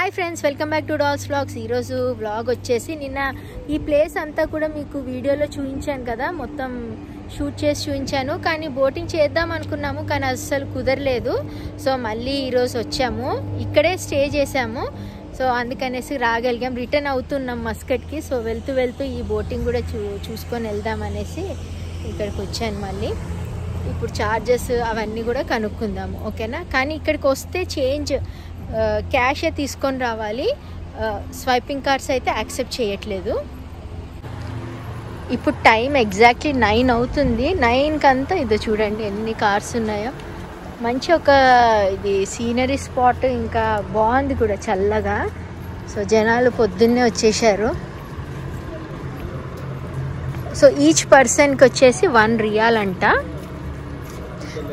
Hi friends, welcome back to dolls vlogs. ఈరోజు vlog వచ్చేసి నిన్న ఈ ప్లేస్ అంతా కూడా మీకు వీడియోలో చూపించాను కదా, మొత్తం షూట్ చేసి చూపించాను. కానీ బోటింగ్ చేద్దాం అనుకున్నాము, కానీ అస్సలు కుదరలేదు. సో మళ్ళీ ఈరోజు వచ్చాము, ఇక్కడే స్టే చేసాము. సో అందుకనేసి రాగలిగాం. రిటర్న్ అవుతున్నాం మస్కట్కి. సో వెళ్తూ వెళ్తూ ఈ బోటింగ్ కూడా చూసుకొని వెళ్దామనేసి ఇక్కడికి వచ్చాను. మళ్ళీ ఇప్పుడు ఛార్జెస్ అవన్నీ కూడా కనుక్కుందాము, ఓకేనా? కానీ ఇక్కడికి వస్తే చేంజ్ క్యాషే తీసుకొని రావాలి. స్వైపింగ్ కార్డ్స్ అయితే యాక్సెప్ట్ చేయట్లేదు. ఇప్పుడు టైం ఎగ్జాక్ట్లీ 9 అవుతుంది. 9కి అంతా ఇదో చూడండి ఎన్ని కార్స్ ఉన్నాయో. మంచి ఒక ఇది సీనరీ స్పాట్, ఇంకా బాగుంది కూడా చల్లగా. సో జనాలు పొద్దున్నే వచ్చేసారు. సో ఈచ్ పర్సన్కి వచ్చేసి 1 రియాల్ అంట,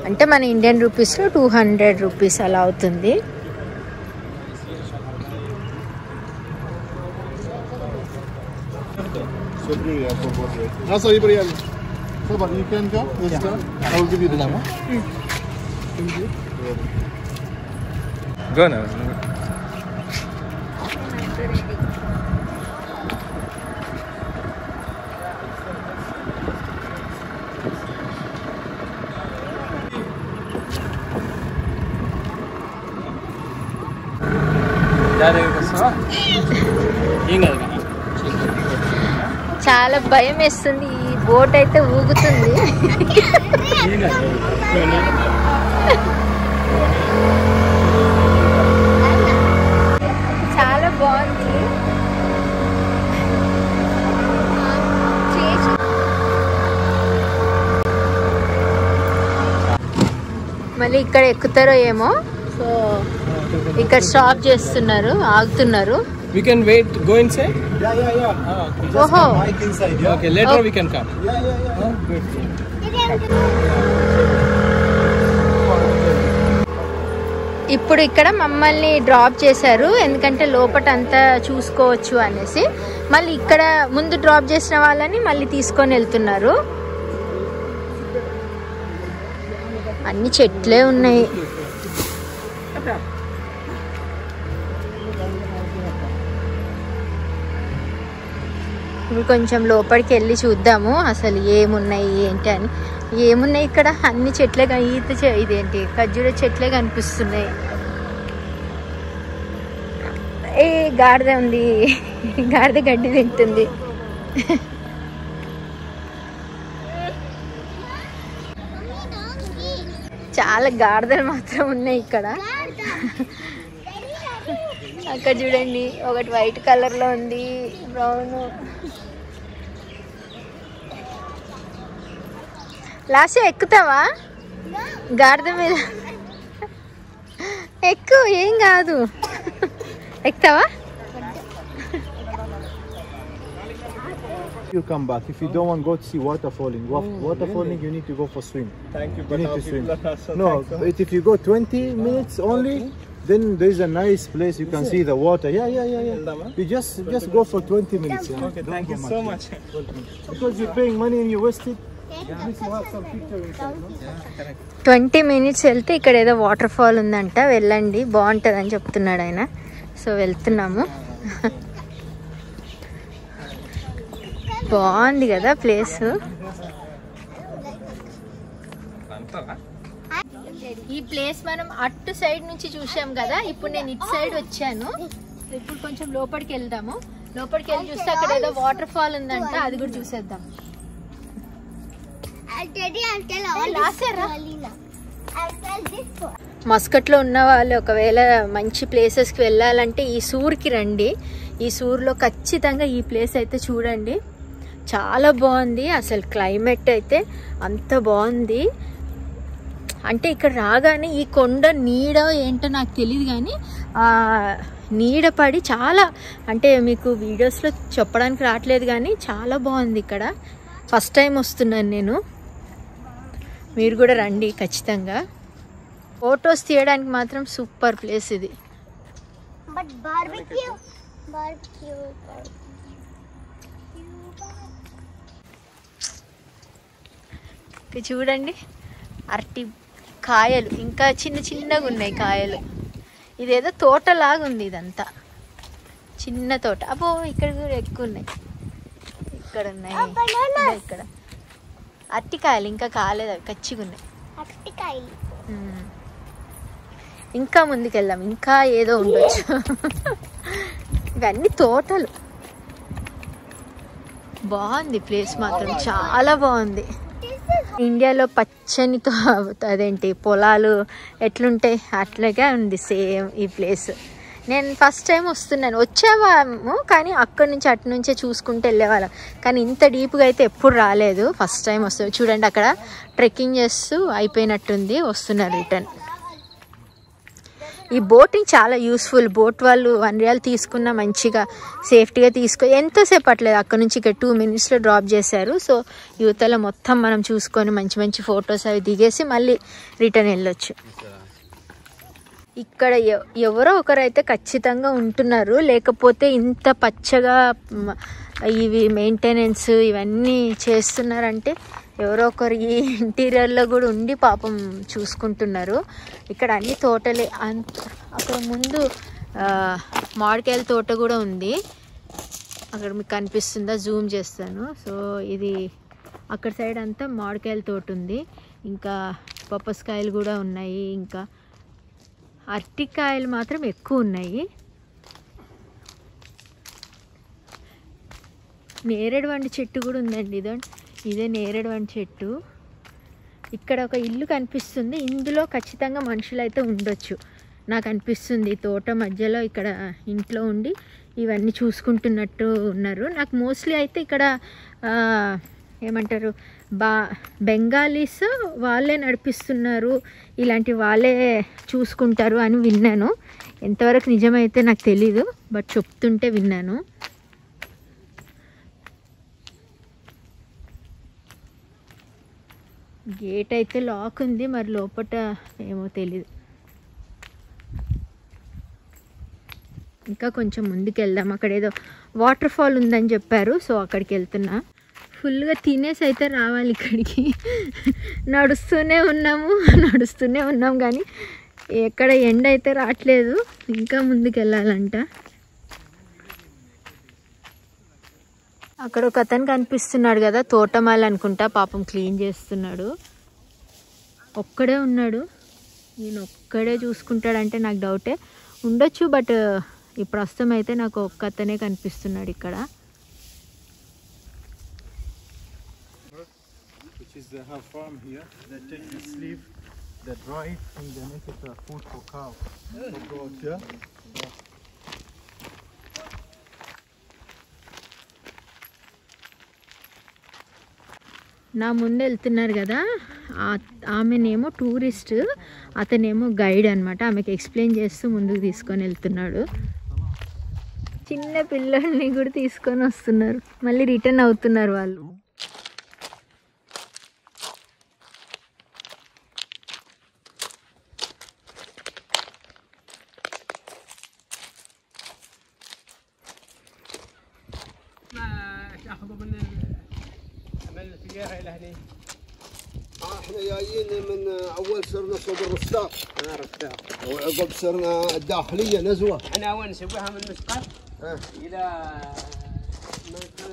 అంటే మన ఇండియన్ రూపీస్లో 200 రూపీస్ అలా అవుతుంది. So but you can go this time. I will give you the number. Thank you. Go now. చాలా భయం వేస్తుంది. ఈ బోట్ అయితే ఊగుతుంది. చాలా బాగుంది. మళ్ళీ ఇక్కడ ఎక్కుతారో ఏమో. సో ఇక్కడ స్టాప్ చేస్తున్నారు, ఆగుతున్నారు. We can wait. Go inside. Yeah. ఓహో, Bike inside. Yeah. Okay. Later we can come. Yeah. Good. ఇప్పుడు ఇక్కడ మమ్మల్ని డ్రాప్ చేశారు, ఎందుకంటే లోపట అంతా చూసుకోవచ్చు అనేసి. మళ్ళీ ఇక్కడ ముందు డ్రాప్ చేసిన వాళ్ళని మళ్ళీ తీసుకొని వెళ్తున్నారు. అన్ని చెట్లే ఉన్నాయి. ఇప్పుడు కొంచెం లోపలికి వెళ్ళి చూద్దాము అసలు ఏమున్నాయి ఏంటి అని. ఏమున్నాయి ఇక్కడ, అన్ని చెట్లే, ఇదేంటి ఖర్జూర చెట్లే కనిపిస్తున్నాయి. ఏ గాడిద ఉంది, గాడిద గడ్డి తింటుంది. చాలా గాడిదలు మాత్రం ఉన్నాయి ఇక్కడ. అక్కడ చూడండి, ఒకటి వైట్ కలర్లో ఉంది, బ్రౌన్. లాస్ట్ ఎక్కుతావా గాడిద మీద? ఎక్కు, ఏం కాదు. ఎక్కుతావా? You come back. If you don't want to go to see waterfalling, waterfalling you need to go for swim. Thank you. You need to swim. No, but if you go 20 minutes only, then there is a nice place you can see the water. Yeah. You just go for 20 minutes. Yeah. Okay. Thank you so much. Because you're paying money and you waste it. At least you have some picture inside, no? Yeah, correct. 20 minutes వెళ్తే ఇక్కడ ఏదో water fall ఉందంట, వెళ్ళండి బాగుంటుంది అని చెప్తున్నాడు ఆయన. So వెళ్తున్నాము. బాగుంది కదా ప్లేస్. ఈ ప్లేస్ మనం అటు సైడ్ నుంచి చూసాం కదా, ఇప్పుడు నేను ఇటు సైడ్ వచ్చాను. ఇప్పుడు కొంచెం లోపలికి వెళ్దాము. లోపలికి వెళ్ళి చూస్తే అక్కడ ఏదో వాటర్ ఫాల్ ఉందంట, అది కూడా చూసేద్దాం. మస్కట్లో ఉన్న వాళ్ళు ఒకవేళ మంచి ప్లేసెస్కి వెళ్ళాలంటే ఈ సూర్కి రండి. ఈ సూర్లో ఖచ్చితంగా ఈ ప్లేస్ అయితే చూడండి, చాలా బాగుంది. అసలు క్లైమేట్ అయితే అంత బాగుంది. అంటే ఇక్కడ రాగానే ఈ కొండ నీడ ఏంటో నాకు తెలియదు, కానీ నీడ పడి చాలా, అంటే మీకు వీడియోస్లో చెప్పడానికి రావట్లేదు, కానీ చాలా బాగుంది ఇక్కడ. ఫస్ట్ టైం వస్తున్నాను నేను. మీరు కూడా రండి ఖచ్చితంగా. ఫొటోస్ తీయడానికి మాత్రం సూపర్ ప్లేస్ ఇది. చూడండి అరటి కాయలు ఇంకా చిన్న చిన్నగా ఉన్నాయి కాయలు. ఇదేదో తోటలాగా ఉంది ఇదంతా, చిన్న తోట. అబ్బో ఇక్కడ కూడా ఎక్కువ ఉన్నాయి, ఇక్కడ ఉన్నాయి, ఇక్కడ అరటికాయలు ఇంకా కాలేదు, అవి కచ్చిగా ఉన్నాయి. ఇంకా ముందుకెళ్దాం, ఇంకా ఏదో ఉండొచ్చు. ఇవన్నీ తోటలు. బాగుంది ప్లేస్ మాత్రం, చాలా బాగుంది. ఇండియాలో పచ్చని అదేంటి పొలాలు ఎట్లుంటాయి అట్లాగే ఉంది సేమ్ ఈ ప్లేస్. నేను ఫస్ట్ టైం వచ్చేవాము, కానీ అక్కడి నుంచి అటు నుంచే చూసుకుంటూ వెళ్ళేవాళ్ళం, కానీ ఇంత డీప్గా అయితే ఎప్పుడు రాలేదు. ఫస్ట్ టైం వస్తుంది. చూడండి అక్కడ ట్రెక్కింగ్ చేస్తూ అయిపోయినట్టుంది, వస్తున్నారు రిటర్న్. ఈ బోటింగ్ చాలా యూస్ఫుల్. బోట్ వాళ్ళు $1 తీసుకున్న మంచిగా సేఫ్టీగా ఎంతసేపు పట్టలేదు, అక్కడ నుంచి ఇక్కడ 2 minutesలో డ్రాప్ చేశారు. సో యువతలో మొత్తం మనం చూసుకొని మంచి మంచి ఫొటోస్ అవి దిగేసి మళ్ళీ రిటర్న్ వెళ్ళొచ్చు. ఇక్కడ ఎవరో ఒకరైతే ఖచ్చితంగా ఉంటున్నారు, లేకపోతే ఇంత పచ్చగా ఇవి మెయింటెనెన్స్ ఇవన్నీ చేస్తున్నారంటే ఎవరో ఒకరు ఈ ఇంటీరియర్లో కూడా ఉండి పాపం చూసుకుంటున్నారు. ఇక్కడ అన్ని తోటలే. అక్కడ ముందు మామిడికాయల తోట కూడా ఉంది, అక్కడ మీకు కనిపిస్తుందా, జూమ్ చేస్తాను. సో ఇది అక్కడ సైడ్ అంతా మామిడికాయల తోట ఉంది, ఇంకా పప్పస్కాయలు కూడా ఉన్నాయి, ఇంకా అరటికాయలు మాత్రం ఎక్కువ ఉన్నాయి. నేరేడు వండి చెట్టు కూడా ఉందండి. ఇదే నేరేడు వండి చెట్టు. ఇక్కడ ఒక ఇల్లు కనిపిస్తుంది, ఇందులో ఖచ్చితంగా మనుషులు అయితే ఉండొచ్చు నాకు అనిపిస్తుంది. తోట మధ్యలో ఇక్కడ ఇంట్లో ఉండి ఇవన్నీ చూసుకుంటున్నట్టు ఉన్నారు. నాకు మోస్ట్లీ అయితే ఇక్కడ ఏమంటారు బెంగాలీస్ వాళ్ళే నడిపిస్తున్నారు, ఇలాంటి వాళ్ళే చూసుకుంటారు అని విన్నాను. ఎంతవరకు నిజమైతే నాకు తెలీదు, బట్ చెప్తుంటే విన్నాను. గేట్ అయితే లాక్ ఉంది, మరి లోపల ఏమో తెలీదు. ఇంకా కొంచెం ముందుకు వెళ్దాం, అక్కడ ఏదో వాటర్ ఫాల్ ఉందని చెప్పారు, సో అక్కడికి వెళ్తున్నా. ఫుల్గా తినేసి అయితే రావాలి ఇక్కడికి. నడుస్తూనే ఉన్నాం కానీ ఎక్కడ ఎండ అయితే రావట్లేదు, ఇంకా ముందుకు వెళ్ళాలంట. అక్కడ ఒక అతను కనిపిస్తున్నాడు కదా, తోటమాల అనుకుంటా, పాపం క్లీన్ చేస్తున్నాడు. ఒక్కడే ఉన్నాడు, నేను ఒక్కడే చూసుకుంటాడంటే నాకు డౌటే ఉండొచ్చు, బట్ ఈ ప్రస్తుతం అయితే నాకు ఒక్క అతనే కనిపిస్తున్నాడు ఇక్కడ. Is they have farm here. They take this leaf, they dry it, and they make it food for cow. For goat, yeah. నా ముందు వెళ్తున్నారు కదా, ఆమెనేమో టూరిస్ట్, అతనేమో గైడ్ అనమాట. ఆమెకి ఎక్స్ప్లెయిన్ చేస్తూ ముందుకు తీసుకొని వెళ్తున్నాడు. చిన్న పిల్లల్ని కూడా తీసుకొని వస్తున్నారు, మళ్ళీ రిటర్న్ అవుతున్నారు వాళ్ళు. احنا جايين من اول صرنا صوب الرستاق، وعقب صرنا الداخليه نزوه. احنا وين نسويها من مسقط الى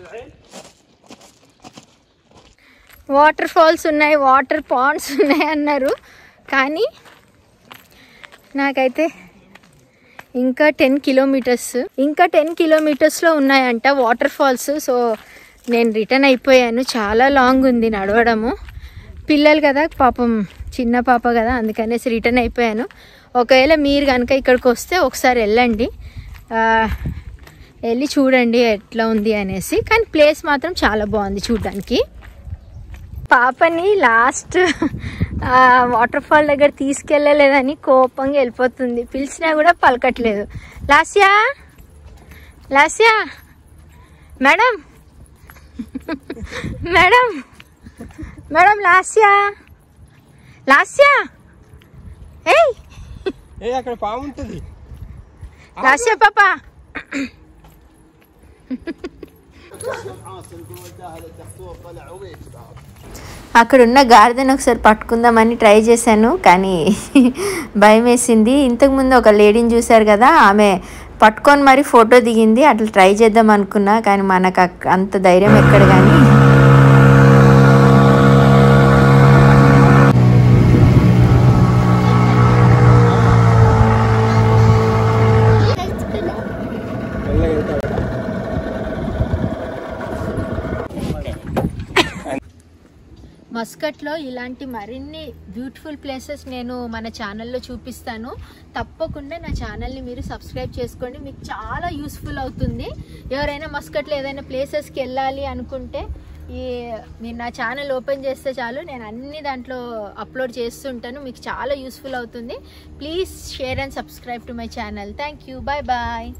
العين. వాటర్ ఫాల్స్ ఉన్నాయి, వాటర్ పాండ్స్ ఉన్నాయి అన్నారు, కానీ నాకైతే ఇంకా 10 కిలోమీటర్స్లో ఉన్నాయంట వాటర్ ఫాల్స్. సో నేను రిటర్న్ అయిపోయాను, చాలా లాంగ్ ఉంది నడవడము. పిల్లలు కదా పాపం, చిన్న పాప కదా, అందుకనేసి రిటర్న్ అయిపోయాను. ఒకవేళ మీరు కనుక ఇక్కడికి వస్తే ఒకసారి వెళ్ళి చూడండి ఎట్లా ఉంది అనేసి. కానీ ప్లేస్ మాత్రం చాలా బాగుంది చూడడానికి. పాపని లాస్ట్ వాటర్ ఫాల్ దగ్గర తీసుకెళ్ళలేదని కోపంగా వెళ్ళిపోతుంది, పిలిచినా కూడా పలకట్లేదు. లాస్యా మేడం లాస్యా ఏయ్ అక్కడ పాము ఉంటుంది. లాస్యా పాప అక్కడున్న గాడిదను ఒకసారి పట్టుకుందామని ట్రై చేశాను, కానీ భయం వేసింది. ఇంతకుముందు ఒక లేడీని చూశారు కదా, ఆమె పట్టుకొని మరి ఫోటో దిగింది. అట్లా ట్రై చేద్దాం అనుకున్నా, కానీ మనకు అంత ధైర్యం ఎక్కడ. కానీ మస్కట్లో ఇలాంటి మరిన్ని బ్యూటిఫుల్ ప్లేసెస్ నేను మన ఛానల్లో చూపిస్తాను. తప్పకుండా నా ఛానల్ని మీరు సబ్స్క్రైబ్ చేసుకోండి, మీకు చాలా యూస్ఫుల్ అవుతుంది. ఎవరైనా మస్కట్లో ఏదైనా ప్లేసెస్కి వెళ్ళాలి అనుకుంటే మీరు నా ఛానల్ ఓపెన్ చేస్తే చాలు, నేను అన్ని దాంట్లో అప్లోడ్ చేస్తుంటాను. మీకు చాలా యూస్ఫుల్ అవుతుంది. Please share and subscribe to my channel. Thank you. Bye bye.